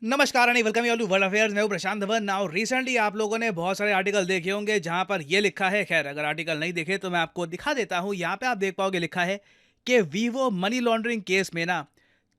नमस्कार and welcome you to world affairs. मैं हूं प्रशांत धवन। नाउ रिसेंटली आप लोगों ने बहुत सारे आर्टिकल देखे होंगे जहां पर ये लिखा है, खैर अगर आर्टिकल नहीं देखे तो मैं आपको दिखा देता हूं। यहां पे आप देख पाओगे लिखा है कि वीवो मनी लॉन्ड्रिंग केस में ना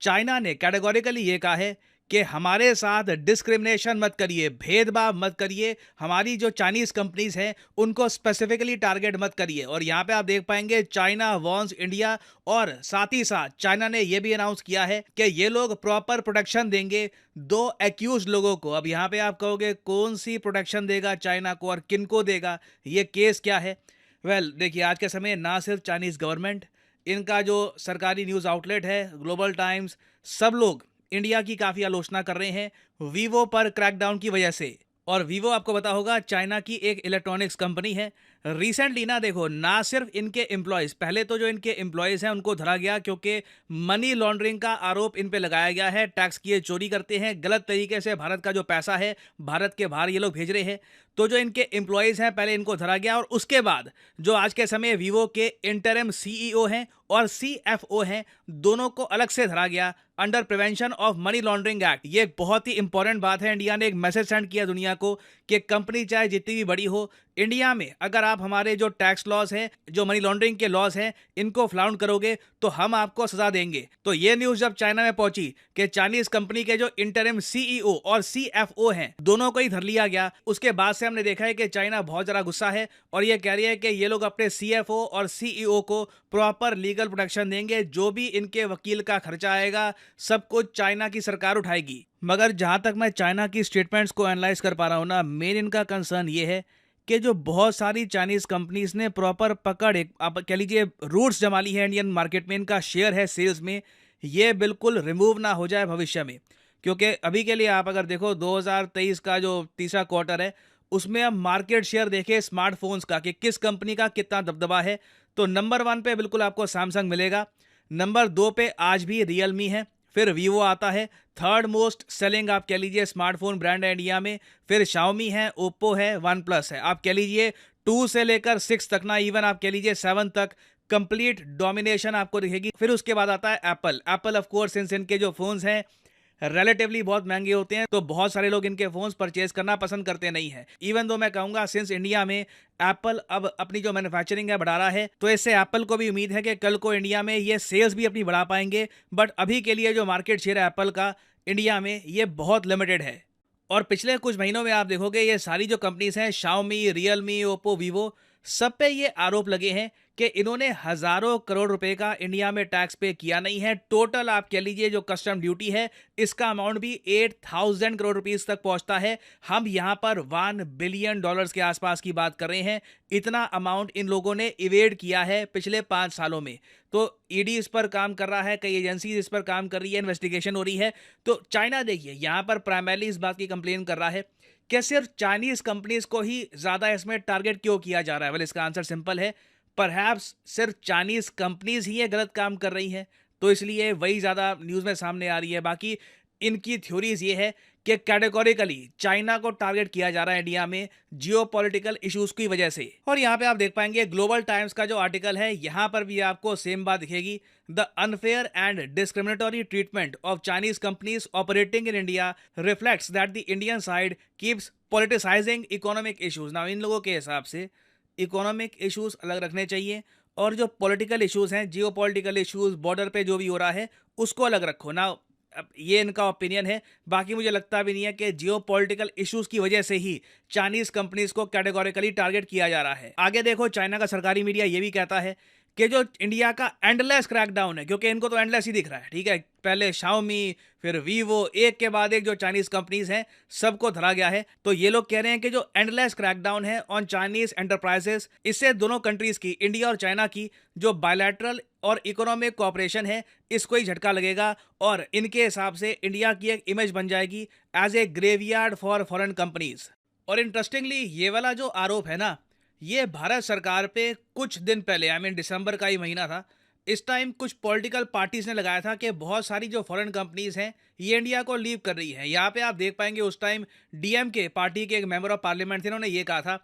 चाइना ने कैटेगोरिकली ये कहा है कि हमारे साथ डिस्क्रिमिनेशन मत करिए, भेदभाव मत करिए, हमारी जो चाइनीज कंपनीज हैं उनको स्पेसिफिकली टारगेट मत करिए। और यहाँ पे आप देख पाएंगे चाइना वॉन्ट्स इंडिया, और साथ ही साथ चाइना ने यह भी अनाउंस किया है कि ये लोग प्रॉपर प्रोटेक्शन देंगे दो एक्यूज लोगों को। अब यहाँ पे आप कहोगे कौन सी प्रोटेक्शन देगा चाइना को और किन को देगा, ये केस क्या है? देखिए, आज के समय ना सिर्फ चाइनीज गवर्नमेंट, इनका जो सरकारी न्यूज़ आउटलेट है ग्लोबल टाइम्स, सब लोग इंडिया की काफ़ी आलोचना कर रहे हैं वीवो पर क्रैकडाउन की वजह से। और वीवो आपको पता होगा चाइना की एक इलेक्ट्रॉनिक्स कंपनी है। रिसेंटली ना देखो, ना सिर्फ इनके एम्प्लॉयज़, पहले तो जो इनके एम्प्लॉयज़ हैं उनको धरा गया क्योंकि मनी लॉन्ड्रिंग का आरोप इन पे लगाया गया है। टैक्स की ये चोरी करते हैं, गलत तरीके से भारत का जो पैसा है भारत के बाहर ये लोग भेज रहे हैं। तो जो इनके एम्प्लॉयज़ हैं पहले इनको धरा गया, और उसके बाद जो आज के समय वीवो के इंटरिम सीईओ हैं और सीएफओ हैं, दोनों को अलग से धरा गया under prevention of money laundering act. ये एक बहुत ही इंपॉर्टेंट बात है। इंडिया ने एक मैसेज सेंड किया दुनिया को कि कंपनी चाहे जितनी भी बड़ी हो, इंडिया में अगर आप हमारे जो टैक्स लॉज हैं, जो मनी लॉन्ड्रिंग के लॉज हैं, इनको फ्लाउंड करोगे तो हम आपको सजा देंगे। तो ये न्यूज़ जब चाइना में पहुंची कि चाइनीज कंपनी के जो इंटरिम सीईओ और सीएफओ हैं दोनों को ही धर लिया गया, उसके बाद से हमने देखा है कि चाइना बहुत ज़्यादा गुस्सा है और ये कह रही है कि ये लोग अपने सीएफओ और सीईओ को प्रॉपर लीगल प्रोटेक्शन देंगे। जो भी इनके वकील का खर्चा आएगा सब कुछ चाइना की सरकार उठाएगी। मगर जहां तक मैं चाइना की स्टेटमेंट्स को एनालाइज कर पा रहा हूं ना, मेन इनका कंसर्न ये है कि जो बहुत सारी चाइनीज कंपनीज ने प्रॉपर पकड़, एक आप कह लीजिए रूट्स जमा ली है इंडियन मार्केट में, इनका शेयर है सेल्स में, ये बिल्कुल रिमूव ना हो जाए भविष्य में। क्योंकि अभी के लिए आप अगर देखो 2023 का जो तीसरा क्वार्टर है उसमें हम मार्केट शेयर देखें स्मार्टफोन्स का कि किस कंपनी का कितना दबदबा है, तो नंबर 1 पे बिल्कुल आपको सैमसंग मिलेगा, नंबर 2 पे आज भी रियलमी है, फिर वीवो आता है, थर्ड मोस्ट सेलिंग आप कह लीजिए स्मार्टफोन ब्रांड है इंडिया में, फिर शाओमी है, ओप्पो है, वन प्लस है। आप कह लीजिए 2 से लेकर 6 तक ना, इवन आप कह लीजिए 7 तक कंप्लीट डोमिनेशन आपको दिखेगी। फिर उसके बाद आता है Apple. Apple of course since इनके जो फोन्स हैं रिलेटिवली बहुत महंगे होते हैं तो बहुत सारे लोग इनके फोन्स परचेज करना पसंद करते नहीं है। इवन दो मैं कहूंगा सिंस इंडिया में एप्पल अब अपनी जो मैन्युफैक्चरिंग है बढ़ा रहा है, तो इससे एप्पल को भी उम्मीद है कि कल को इंडिया में ये सेल्स भी अपनी बढ़ा पाएंगे। बट अभी के लिए जो मार्केट शेयर है एप्पल का इंडिया में ये बहुत लिमिटेड है। और पिछले कुछ महीनों में आप देखोगे ये सारी जो कंपनीज हैं शाओमी, रियलमी, ओप्पो, वीवो, सब पे ये आरोप लगे हैं कि इन्होंने हजारों करोड़ रुपए का इंडिया में टैक्स पे किया नहीं है। टोटल आप कह लीजिए जो कस्टम ड्यूटी है इसका अमाउंट भी 8,000 करोड़ रुपीस तक पहुंचता है। हम यहां पर $1 बिलियन के आसपास की बात कर रहे हैं। इतना अमाउंट इन लोगों ने इवेड किया है पिछले 5 सालों में। तो ईडी इस पर काम कर रहा है, कई एजेंसी इस पर काम कर रही है, इन्वेस्टिगेशन हो रही है। तो चाइना देखिए यहां पर प्राइमरली इस बात की कंप्लेन कर रहा है कि सिर्फ चाइनीज कंपनीज को ही ज्यादा इसमें टारगेट क्यों किया जा रहा है। इसका आंसर सिंपल है, परहैप्स सिर्फ चाइनीज कंपनीज ही ये गलत काम कर रही हैं, तो इसलिए वही ज्यादा न्यूज में सामने आ रही है। बाकी इनकी थ्योरीज ये है कि कैटेगोरिकली चाइना को टारगेट किया जा रहा है इंडिया में जियोपॉलिटिकल इश्यूज की वजह से। और यहाँ पे आप देख पाएंगे ग्लोबल टाइम्स का जो आर्टिकल है यहाँ पर भी आपको सेम बात दिखेगी। The unfair and discriminatory treatment of Chinese companies operating in India reflects that the Indian side keeps politicising economic issues. ना इन लोगों के हिसाब से इकोनॉमिक इश्यूज अलग रखने चाहिए और जो पॉलिटिकल इश्यूज हैं, जियोपॉलिटिकल इश्यूज, बॉर्डर पे जो भी हो रहा है उसको अलग रखो ना। अब ये इनका ओपिनियन है, बाकी मुझे लगता भी नहीं है कि जियोपॉलिटिकल इश्यूज की वजह से ही चाइनीज कंपनीज को कैटेगोरिकली टारगेट किया जा रहा है। आगे देखो चाइना का सरकारी मीडिया ये भी कहता है कि जो इंडिया का एंडलेस क्रैकडाउन है, क्योंकि इनको तो एंडलेस ही दिख रहा है, ठीक है, पहले शाओमी फिर वीवो, एक के बाद एक जो चाइनीज कंपनीज हैं सबको धरा गया है। तो ये लोग कह रहे हैं कि जो एंडलेस क्रैकडाउन है ऑन चाइनीज एंटरप्राइजेस, इससे दोनों कंट्रीज की, इंडिया और चाइना की जो बायलैटरल और इकोनॉमिक कोऑपरेशन है इसको ही झटका लगेगा और इनके हिसाब से इंडिया की एक इमेज बन जाएगी as a graveyard for foreign companies. और इंटरेस्टिंगली ये वाला जो आरोप है ना, ये भारत सरकार पे कुछ दिन पहले, आई मीन दिसंबर का ही महीना था, इस टाइम कुछ पॉलिटिकल पार्टीज ने लगाया था कि बहुत सारी जो फॉरेन कंपनीज हैं ये इंडिया को लीव कर रही हैं। यहाँ पे आप देख पाएंगे उस टाइम डीएमके पार्टी के एक मेंबर ऑफ पार्लियामेंट थे, उन्होंने ये कहा था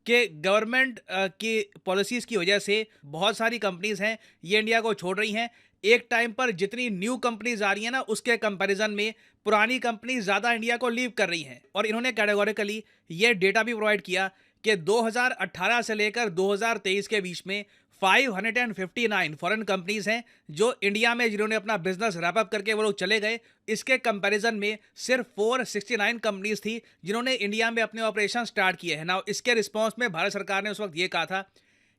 कि गवर्नमेंट की पॉलिसीज़ की वजह से बहुत सारी कंपनीज हैं ये इंडिया को छोड़ रही हैं। एक टाइम पर जितनी न्यू कंपनीज आ रही है ना, उसके कंपैरिजन में पुरानी कंपनी ज़्यादा इंडिया को लीव कर रही हैं। और इन्होंने कैटेगोरिकली ये डेटा भी प्रोवाइड किया कि 2018 से लेकर 2023 के बीच में 559 फॉरेन कंपनीज हैं जो इंडिया में जिन्होंने अपना बिजनेस रैप अप करके वो लोग चले गए। इसके कंपैरिजन में सिर्फ 469 कंपनीज थी जिन्होंने इंडिया में अपने ऑपरेशन स्टार्ट किए हैं ना। इसके रिस्पॉन्स में भारत सरकार ने उस वक्त ये कहा था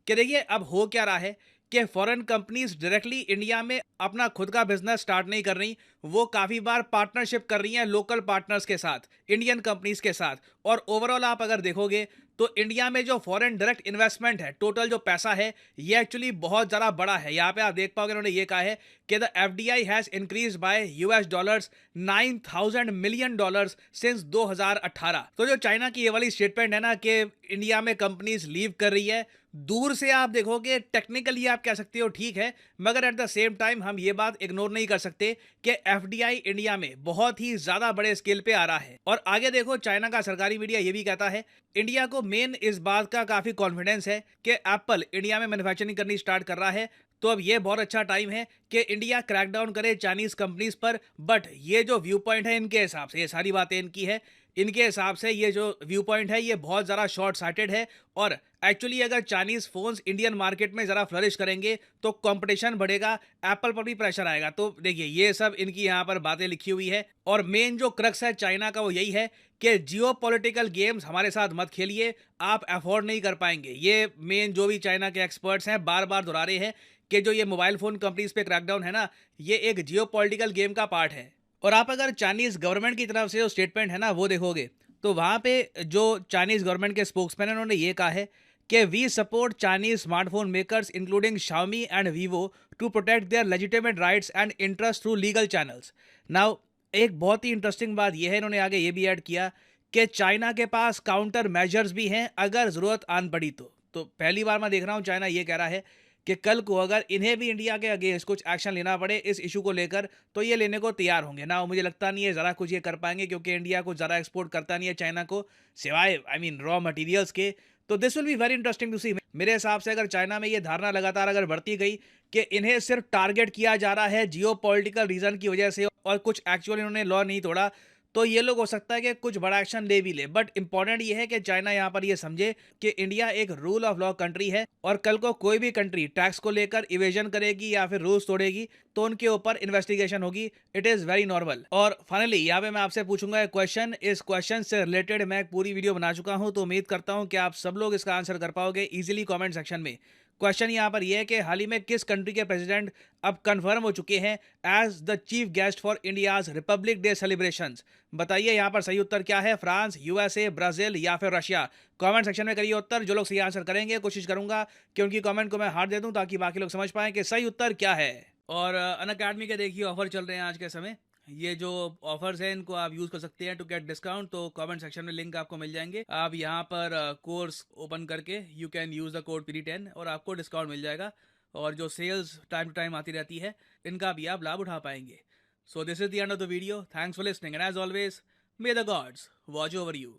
कि देखिए अब हो क्या रहा है कि फॉरेन कंपनीज डायरेक्टली इंडिया में अपना खुद का बिजनेस स्टार्ट नहीं कर रही, वो काफ़ी बार पार्टनरशिप कर रही हैं लोकल पार्टनर्स के साथ, इंडियन कंपनीज के साथ। और ओवरऑल आप अगर देखोगे तो इंडिया में जो फॉरेन डायरेक्ट इन्वेस्टमेंट है, टोटल जो पैसा है, ये एक्चुअली बहुत ज़्यादा बड़ा है। यहाँ पे आप देख पाओगे उन्होंने ये कहा है कि the FDI has increase by US dollars 9,000 million dollars since 2018। तो जो चाइना की ये वाली स्टेटमेंट है ना कि इंडिया में कंपनीज लीव कर रही है, दूर से आप देखोगे टेक्निकली आप कह सकते हो ठीक है, मगर एट द सेम टाइम हम ये बात इग्नोर नहीं कर सकते कि एफडीआई इंडिया में बहुत ही ज्यादा बड़े स्केल पे आ रहा है। और आगे देखो चाइना का सरकारी मीडिया ये भी कहता है इंडिया को मेन इस बात का काफी कॉन्फिडेंस है कि एप्पल इंडिया में मैन्युफैक्चरिंग करनी स्टार्ट कर रहा है। तो अब ये बहुत अच्छा टाइम है कि इंडिया क्रैकडाउन करे चाइनीज कंपनीज पर। बट ये जो व्यू पॉइंट है इनके हिसाब से, ये सारी बातें इनकी है, इनके हिसाब से ये जो व्यू पॉइंट है ये बहुत ज़्यादा शॉर्ट साइटेड है। और एक्चुअली अगर चाइनीज़ फ़ोन्स इंडियन मार्केट में ज़रा फ्लरिश करेंगे तो कंपटीशन बढ़ेगा, एप्पल पर भी प्रेशर आएगा। तो देखिए ये सब इनकी यहाँ पर बातें लिखी हुई है। और मेन जो क्रक्स है चाइना का वो यही है कि जियो पॉलिटिकल गेम्स हमारे साथ मत खेलिए, आप अफोर्ड नहीं कर पाएंगे। ये मेन जो भी चाइना के एक्सपर्ट्स हैं बार बार दोहरा रहे हैं कि जो ये मोबाइल फ़ोन कंपनीज पे क्रैकडाउन है ना, ये एक जियो पॉलिटिकल गेम का पार्ट है। और आप अगर चाइनीज़ गवर्नमेंट की तरफ से जो स्टेटमेंट है ना वो देखोगे तो वहाँ पे जो चाइनीज़ गवर्नमेंट के स्पोक्समैन हैं उन्होंने ये कहा है कि we support Chinese smartphone makers including Xiaomi and Vivo to protect their legitimate rights and interest through legal channels. Now एक बहुत ही इंटरेस्टिंग बात यह है, इन्होंने आगे ये भी ऐड किया कि चाइना के पास काउंटर मेजर्स भी हैं अगर ज़रूरत आन पड़ी तो पहली बार मैं देख रहा हूँ चाइना ये कह रहा है कि कल को अगर इन्हें भी इंडिया के अगेंस्ट कुछ एक्शन लेना पड़े इस इशू को लेकर तो ये लेने को तैयार होंगे ना। मुझे लगता नहीं है ज़रा कुछ ये कर पाएंगे क्योंकि इंडिया को ज़्यादा एक्सपोर्ट करता नहीं है चाइना को, सिवाय रॉ मटेरियल्स के। तो this will be very interesting to see. मेरे हिसाब से अगर चाइना में ये धारणा लगातार अगर बढ़ती गई कि इन्हें सिर्फ टारगेट किया जा रहा है जियो पॉलिटिकल रीजन की वजह से और कुछ एक्चुअल इन्होंने लॉ नहीं तोड़ा, तो ये लोग हो सकता है कि कुछ बड़ा एक्शन ले भी ले। बट इंपॉर्टेंट ये है कि चाइना यहाँ पर ये समझे कि इंडिया एक रूल ऑफ लॉ कंट्री है और कल को कोई भी कंट्री टैक्स को लेकर इवेजन करेगी या फिर रूल्स तोड़ेगी तो उनके ऊपर इन्वेस्टिगेशन होगी। It is very normal. और फाइनली यहाँ पे मैं आपसे पूछूंगा एक क्वेश्चन। इस क्वेश्चन से रिलेटेड मैं एक पूरी वीडियो बना चुका हूँ, तो उम्मीद करता हूँ कि आप सब लोग इसका आंसर कर पाओगे इजीली कमेंट सेक्शन में। क्वेश्चन यहाँ पर यह है कि हाल ही में किस कंट्री के प्रेसिडेंट अब कंफर्म हो चुके हैं as the chief guest for India's Republic Day celebrations. बताइए यहाँ पर सही उत्तर क्या है, फ्रांस, यूएसए, ब्राजील या फिर रशिया। कमेंट सेक्शन में करिए उत्तर। जो लोग सही आंसर करेंगे कोशिश करूंगा कि उनकी कमेंट को मैं हार्ट दे दूं ताकि बाकी लोग समझ पाएं कि सही उत्तर क्या है। और अनअकैडमी के देखिए ऑफर चल रहे हैं आज के समय। ये जो ऑफर्स हैं इनको आप यूज कर सकते हैं टू गेट डिस्काउंट। तो कमेंट सेक्शन में लिंक आपको मिल जाएंगे। आप यहाँ पर कोर्स ओपन करके you can use the code PD10 और आपको डिस्काउंट मिल जाएगा। और जो सेल्स टाइम टू टाइम आती रहती है इनका भी आप लाभ उठा पाएंगे। So this is the end of the video. Thanks for listening and as always may the gods watch over you.